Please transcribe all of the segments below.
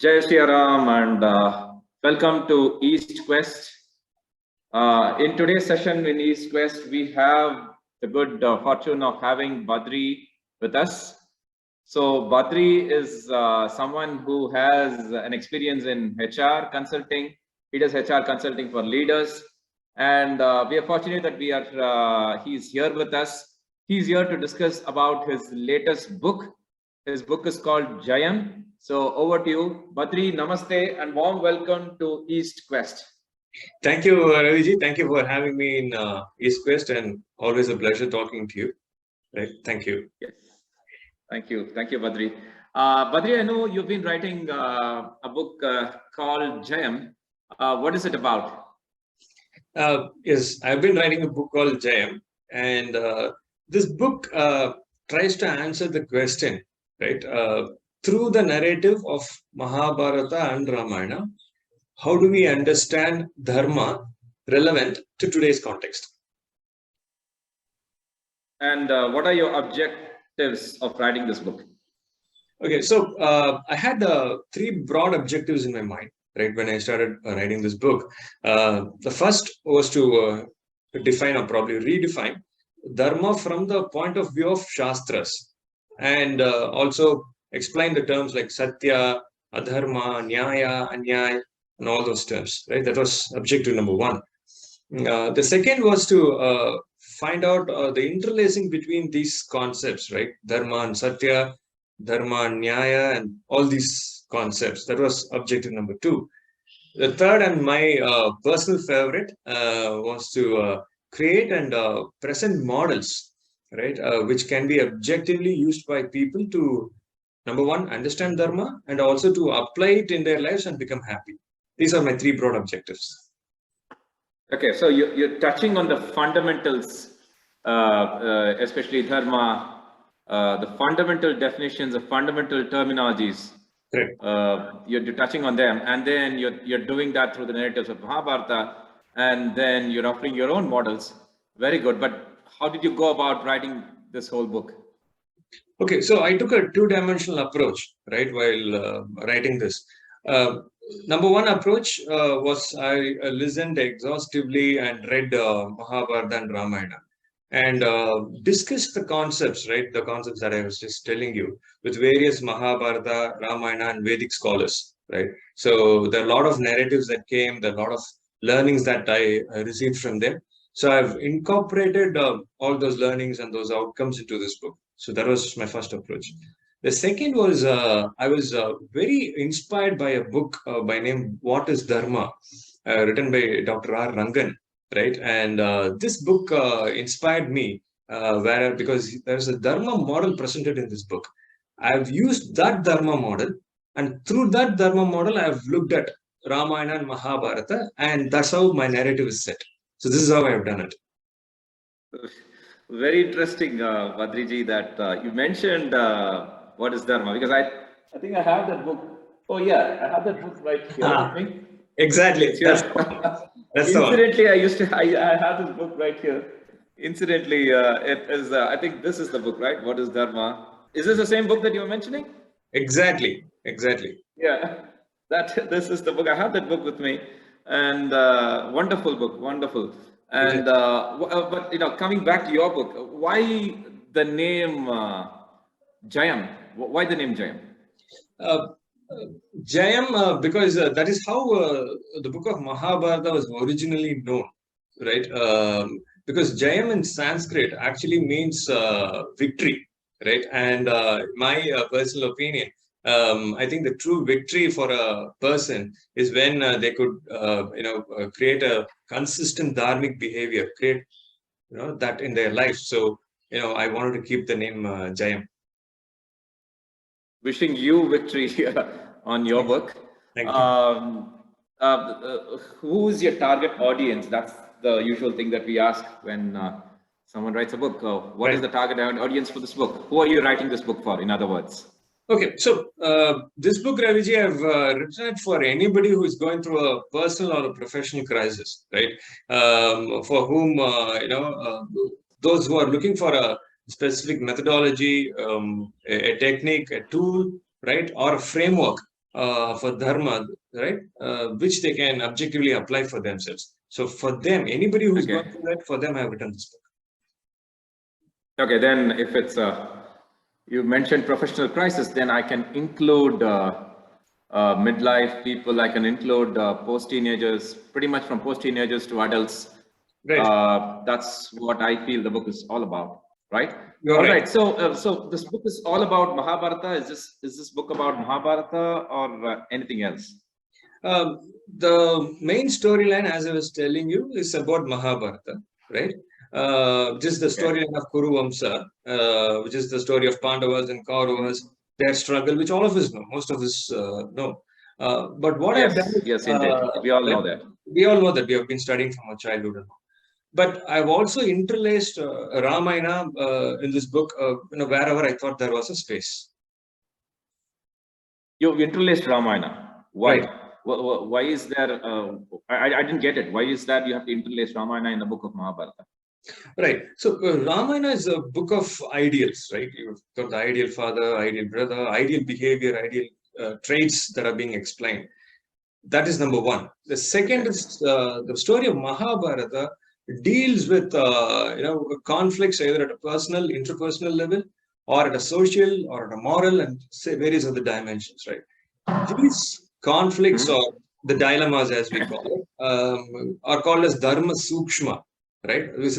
Jai Sri Ram and welcome to EastQWest. In today's session in EastQWest, we have the good fortune of having Badri with us. So Badri is someone who has an experience in HR consulting. He does HR consulting for leaders, and we are fortunate that he's here with us. He's here to discuss about his latest book. His book is called Jayam. So over to you, Badri. Namaste and warm welcome to EastQWest. Thank you, Raviji. Thank you for having me in EastQWest, and always a pleasure talking to you. Right. Thank you. Yes. Thank you, Badri. Badri, I know you've been writing a book called Jayam. What is it about? Yes, I've been writing a book called Jayam, and this book tries to answer the question, right, through the narrative of Mahabharata and Ramayana. How do we understand Dharma relevant to today's context? And what are your objectives of writing this book? Okay, so I had three broad objectives in my mind, right, when I started writing this book. The first was to define, or probably redefine, Dharma from the point of view of Shastras, and also explain the terms like Satya, Adharma, Nyaya, Anyaya, and all those terms, right? That was objective number one. The second was to find out the interlacing between these concepts, right? Dharma and Satya, Dharma and Nyaya, and all these concepts. That was objective number two. The third, and my personal favorite, was to create and present models, right, which can be objectively used by people to, number one, understand Dharma, and also to apply it in their lives and become happy. These are my three broad objectives. Okay, so you're touching on the fundamentals, especially Dharma, the fundamental definitions, the fundamental terminologies. Correct. You're touching on them, and then you're doing that through the narratives of Mahabharata, and then you're offering your own models. Very good. But how did you go about writing this whole book? Okay, so I took a two-dimensional approach, right, while writing this. Number one approach was I listened exhaustively and read Mahabharata and Ramayana, and discussed the concepts, right, the concepts that I was just telling you, with various Mahabharata, Ramayana, and Vedic scholars, right. So there are a lot of narratives that came, there are a lot of learnings that I received from them. So I've incorporated all those learnings and those outcomes into this book. So that was my first approach. The second was I was very inspired by a book by name What is Dharma, written by Dr. R. Rangan, right? And this book inspired me because there's a Dharma model presented in this book. I've used that Dharma model, and through that Dharma model, I've looked at Ramayana and Mahabharata, and that's how my narrative is set. So this is how I have done it. Very interesting, Badriji, that you mentioned what is Dharma, because I think I have that book. Oh yeah, I have that book right here with me. Exactly. That's Incidentally, I have this book right here. Incidentally, it is. I think this is the book, right? What is Dharma? Is this the same book that you were mentioning? Exactly. Yeah, this is the book. I have that book with me, and wonderful book, wonderful. And but coming back to your book, why the name Jayam? Why the name Jayam? Jayam, because that is how the book of Mahabharata was originally known, right? Because Jayam in Sanskrit actually means victory, right? And my personal opinion, I think the true victory for a person is when they could, create a consistent dharmic behavior, create, that in their life. So, I wanted to keep the name Jayam. Wishing you victory on your book. Thank you. Who is your target audience? That's the usual thing that we ask when someone writes a book. What is the target audience for this book? Who are you writing this book for, in other words? Okay, so this book, Raviji, I've written it for anybody who is going through a personal or a professional crisis, right? For whom, those who are looking for a specific methodology, a technique, a tool, right, or a framework for dharma, right? Which they can objectively apply for themselves. So for them, anybody who's going through that, for them, I have written this book. Okay, then if it's you mentioned professional crisis, then I can include midlife people. I can include post-teenagers, pretty much from post-teenagers to adults. Right. That's what I feel the book is all about, right? You're all right. right. So this book is all about Mahabharata. Is this book about Mahabharata or anything else? The main storyline, as I was telling you, is about Mahabharata, right? Just the storyline of Kuru Vamsa, which is the story of Pandavas and Kauravas, their struggle, which all of us know, most of us know. But what I've done is, yes, indeed. We all know that. We all know that we have been studying from our childhood. But I've also interlaced Ramayana in this book, wherever I thought there was a space. You interlaced Ramayana. Why? Right. Why is there? I didn't get it. Why is that you have to interlace Ramayana in the book of Mahabharata? Right. So Ramayana is a book of ideals, right? You've got the ideal father, ideal brother, ideal behavior, ideal traits that are being explained. That is number one. The second is the story of Mahabharata deals with conflicts either at a personal, interpersonal level, or at a social, or at a moral, and say various other dimensions, right? These conflicts or the dilemmas, as we call it, are called as Dharma Sukshma, right? Which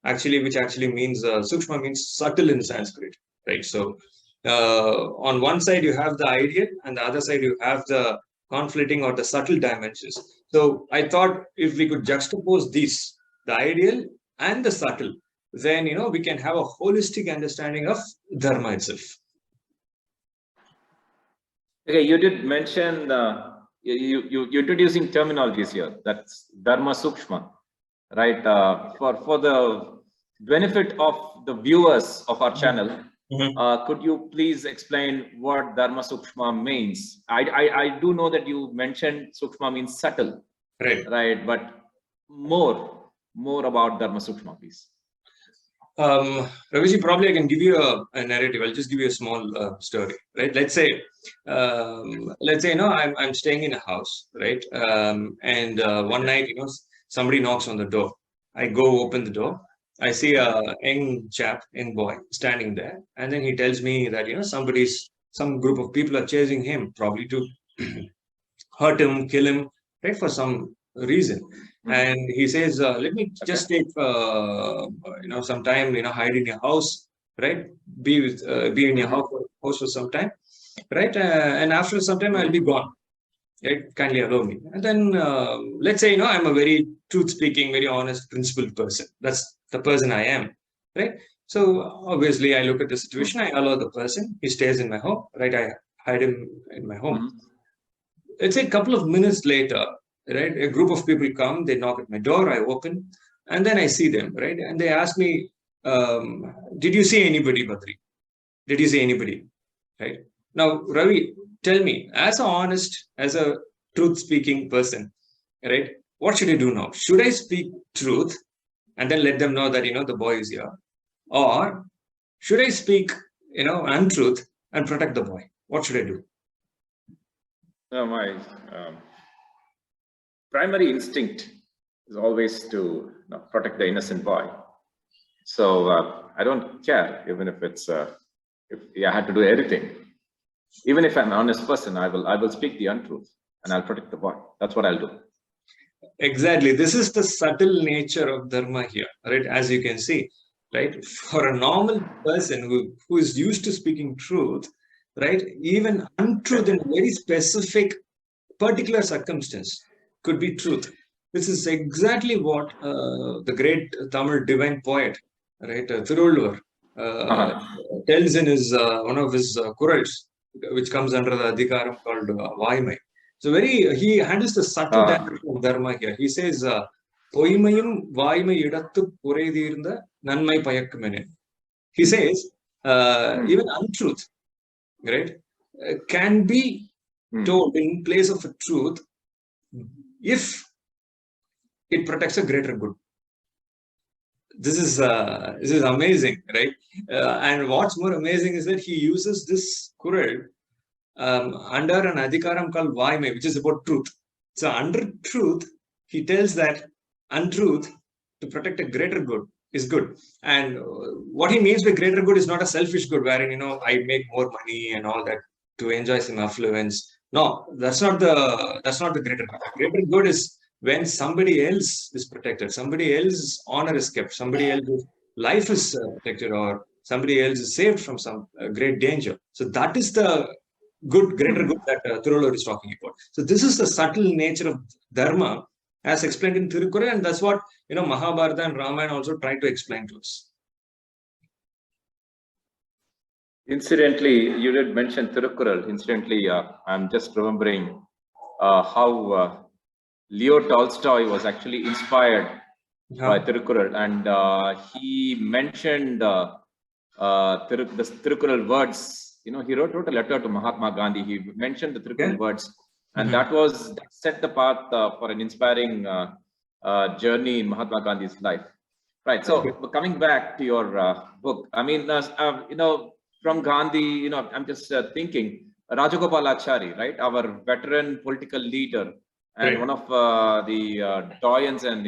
actually means Sukshma means subtle in Sanskrit, right? So on one side you have the ideal, and the other side you have the conflicting or the subtle dimensions. So I thought if we could juxtapose these, the ideal and the subtle, then we can have a holistic understanding of Dharma itself. Okay, you did mention you're introducing terminologies here. That's Dharma Sukshma, right? For the benefit of the viewers of our channel, could you please explain what Dharma Sukshma means? I do know that you mentioned Sukshma means subtle, right? But more about Dharma Sukshma, please. Raviji, probably I can give you a narrative. I'll just give you a small story, right? Let's say, I'm staying in a house, right? And one night, somebody knocks on the door. I go open the door. I see a young boy standing there, and then he tells me that some group of people are chasing him, probably to hurt him, kill him, right, for some reason. And he says, let me just take some time, hide in your house, right? Be in your house for some time, right? And after some time I'll be gone. Right? Kindly allow me. And then let's say I'm a very truth-speaking, very honest, principled person. That's the person I am, right? So obviously I look at the situation, I allow the person, he stays in my home, right? I hide him in my home. Let's say a couple of minutes later, right, a group of people come, they knock at my door, I open, and then I see them, right? And they ask me, did you see anybody, Badri? Did you see anybody? Right? Now, Ravi, tell me, as a honest, as a truth-speaking person, right, what should I do now? Should I speak truth and then let them know that, the boy is here? Or should I speak, untruth and protect the boy? What should I do? My primary instinct is always to protect the innocent boy. So I don't care, even if it's if I had to do everything. Even if I'm an honest person, I will speak the untruth and I'll protect the boy. That's what I'll do. Exactly. This is the subtle nature of Dharma here, right? As you can see, right? For a normal person who is used to speaking truth, right? Even untruth in a very specific, particular circumstance could be truth. This is exactly what the great Tamil divine poet, right, Thirulvar, tells in his one of his Kurals, which comes under the Adhikaram called Vaimai. So he handles the subtle dimension of Dharma here. He says, Poimayum Vaimai Idattu Puredirnda Nanmai Payakkumene. He says, even untruth, right, can be told in place of a truth if it protects a greater good. This is amazing, right? And what's more amazing is that he uses this Kural under an adhikaram called Vaime, which is about truth. So under truth, he tells that untruth to protect a greater good is good. And what he means by greater good is not a selfish good, wherein, I make more money and all that to enjoy some affluence. No, that's not the greater good. Greater good is when somebody else is protected, somebody else's honor is kept, somebody else's life is protected, or somebody else is saved from some great danger. So that is the greater good that Thiruvallur is talking about. So this is the subtle nature of Dharma as explained in Tirukkural, and that's what Mahabharata and Ramayana also try to explain to us. Incidentally, you did mention Tirukkural. Incidentally, I'm just remembering how Leo Tolstoy was actually inspired by Tirukkural, and he mentioned the Tirukkural words. He wrote a letter to Mahatma Gandhi. He mentioned the Tirukkural words, and that set the path for an inspiring journey in Mahatma Gandhi's life. Right. So coming back to your book, I mean, from Gandhi, I'm just thinking Rajagopalachari, right? Our veteran political leader and one of the doyens and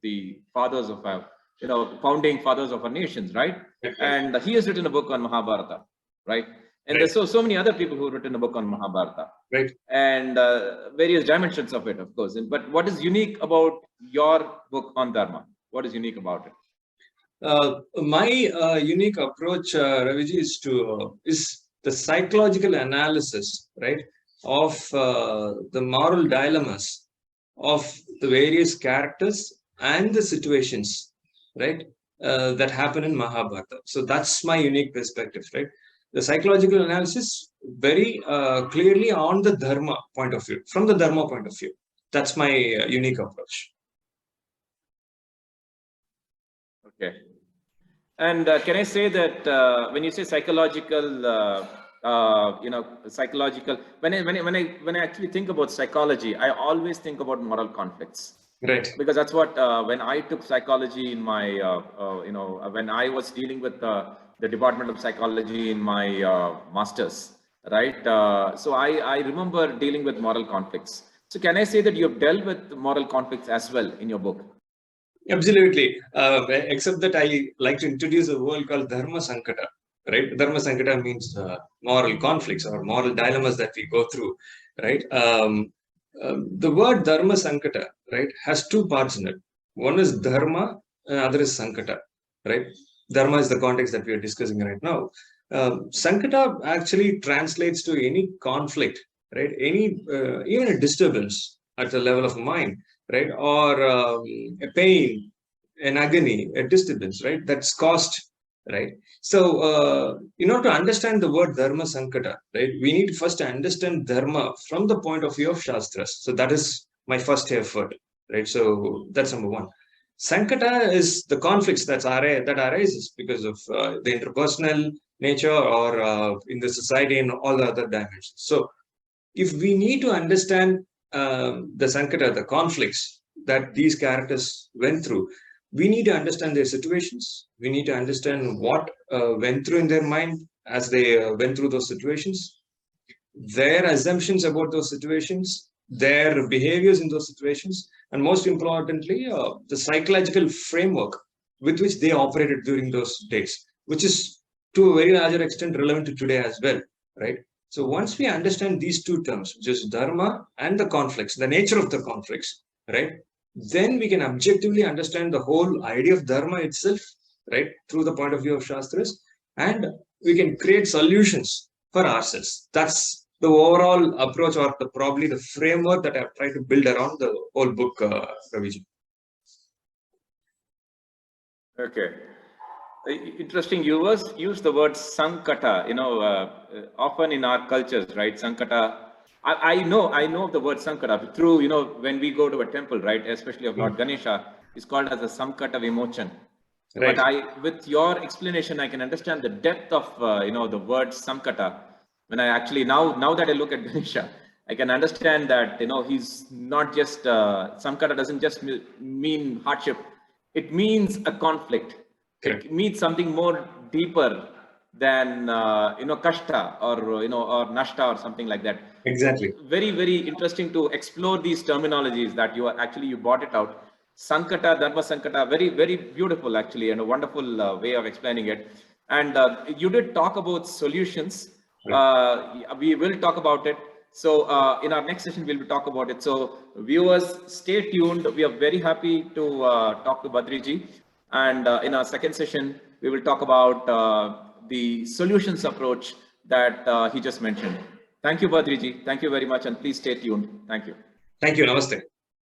the fathers of founding fathers of our nations, right? And he has written a book on Mahabharata, right? And there's so many other people who have written a book on Mahabharata, right? And various dimensions of it, of course. But what is unique about your book on Dharma? What is unique about it? My unique approach, Raviji, is the psychological analysis, right, of the moral dilemmas of the various characters and the situations, right, that happen in Mahabharata. So that's my unique perspective, right? The psychological analysis very clearly on the Dharma point of view, from the Dharma point of view. That's my unique approach. Okay. And can I say that when you say psychological, psychological, when I actually think about psychology, I always think about moral conflicts. Right. Because that's what when I took psychology in my, when I was dealing with the Department of Psychology in my master's, right? So I remember dealing with moral conflicts. So can I say that you have dealt with moral conflicts as well in your book? Absolutely. Except that I like to introduce a word called Dharma Sankata. Right? Dharma Sankata means moral conflicts or moral dilemmas that we go through. Right? The word Dharma Sankata, right, has two parts in it. One is Dharma, and other is Sankata. Right? Dharma is the context that we are discussing right now. Sankata actually translates to any conflict, right? Any even a disturbance at the level of mind, right? Or a pain, an agony, a disturbance, right? That's caused, right? So, in order to understand the word Dharma Sankata, right, we need first to understand Dharma from the point of view of Shastras. So that is my first effort, right? So that's number one. Sankata is the conflicts that arises because of the interpersonal nature or in the society and all the other dimensions. So if we need to understand the Sankata, the conflicts that these characters went through, we need to understand their situations. We need to understand what went through in their mind as they went through those situations, their assumptions about those situations, their behaviors in those situations, and most importantly, the psychological framework with which they operated during those days, which is to a very larger extent relevant to today as well, right? So once we understand these two terms, which is Dharma and the conflicts, the nature of the conflicts, right, then we can objectively understand the whole idea of Dharma itself, right, through the point of view of Shastras, and we can create solutions for ourselves. That's the overall approach, or probably the framework that I've tried to build around the whole book, Raviji. Okay. Interesting. You use the word Sankata, often in our cultures, right? Sankata. I know of the word Sankata through, when we go to a temple, right? Especially of Lord Ganesha, it's called as a Sankata Vimochan. Right. But with your explanation, I can understand the depth of, the word Sankata. When I actually, now that I look at Ganesha, I can understand that, he's not just, Sankata doesn't just mean hardship. It means a conflict. Correct. It means something more deeper than kashta or or nashta or something like that. Exactly. Very, very interesting to explore these terminologies that you brought it out. Sankata, Dharma Sankata, very, very beautiful actually, and a wonderful way of explaining it. And you did talk about solutions. We will talk about it. So in our next session, we'll talk about it. So viewers, stay tuned. We are very happy to talk to Badriji. And in our second session, we will talk about the solutions approach that he just mentioned. Thank you, Badriji. Thank you very much. And please stay tuned. Thank you. Thank you. Namaste.